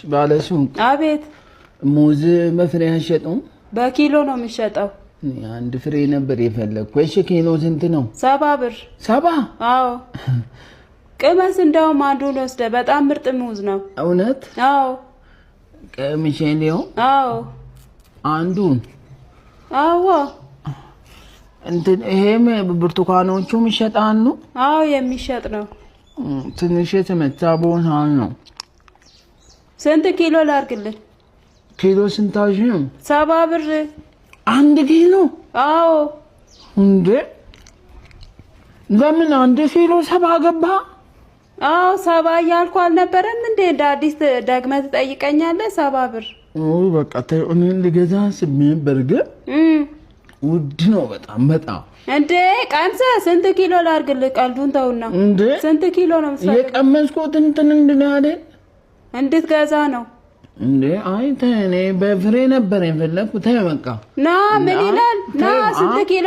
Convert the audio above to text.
ባለሱቅ አቤት ሙዝ በፍሬ አይሸጡም? በኪሎ ነው የሚሸጠው። አንድ ፍሬ ነበር የፈለኩ። እሺ ኪሎ ስንት ነው? 70 ብር። 70? አዎ ቅመስ፣ እንደውም አንዱን ወስደህ፣ በጣም ምርጥ ሙዝ ነው። እውነት? አዎ ቀምሼ ነው? አዎ አንዱን? አዎ እንትን ይሄም ብርቱካኖቹም ይሸጣሉ? አዎ የሚሸጥ ነው። ትንሽ የተመታ ቦታ ነው። ስንት ኪሎ ላድርግልህ? ኪሎ ስንታሽም? 70 ብር። አንድ ኪሎ? አዎ እንዴ ለምን አንድ ኪሎ 70 ገባ? አዎ 70 እያልኩ አልነበረም እንዴ? እንደ አዲስ ደግመህ ትጠይቀኛለህ? 70 ብር። ኦ በቃ እኔ ልገዛ ስሜ በርግጥ ውድ ነው በጣም እንዴ ቀምሰህ ስንት ኪሎ ላድርግልህ? ቀልዱን ተውና እንዴ ስንት ኪሎ ነው የምትፈልገው? የቀመስኩት እንትን እንድናለ እንድትገዛ ነው እንዴ? አይ ተኔ በፍሬ ነበር የፈለኩት። ተይ በቃ ና ምን ይላል? ና ስንት ኪሎ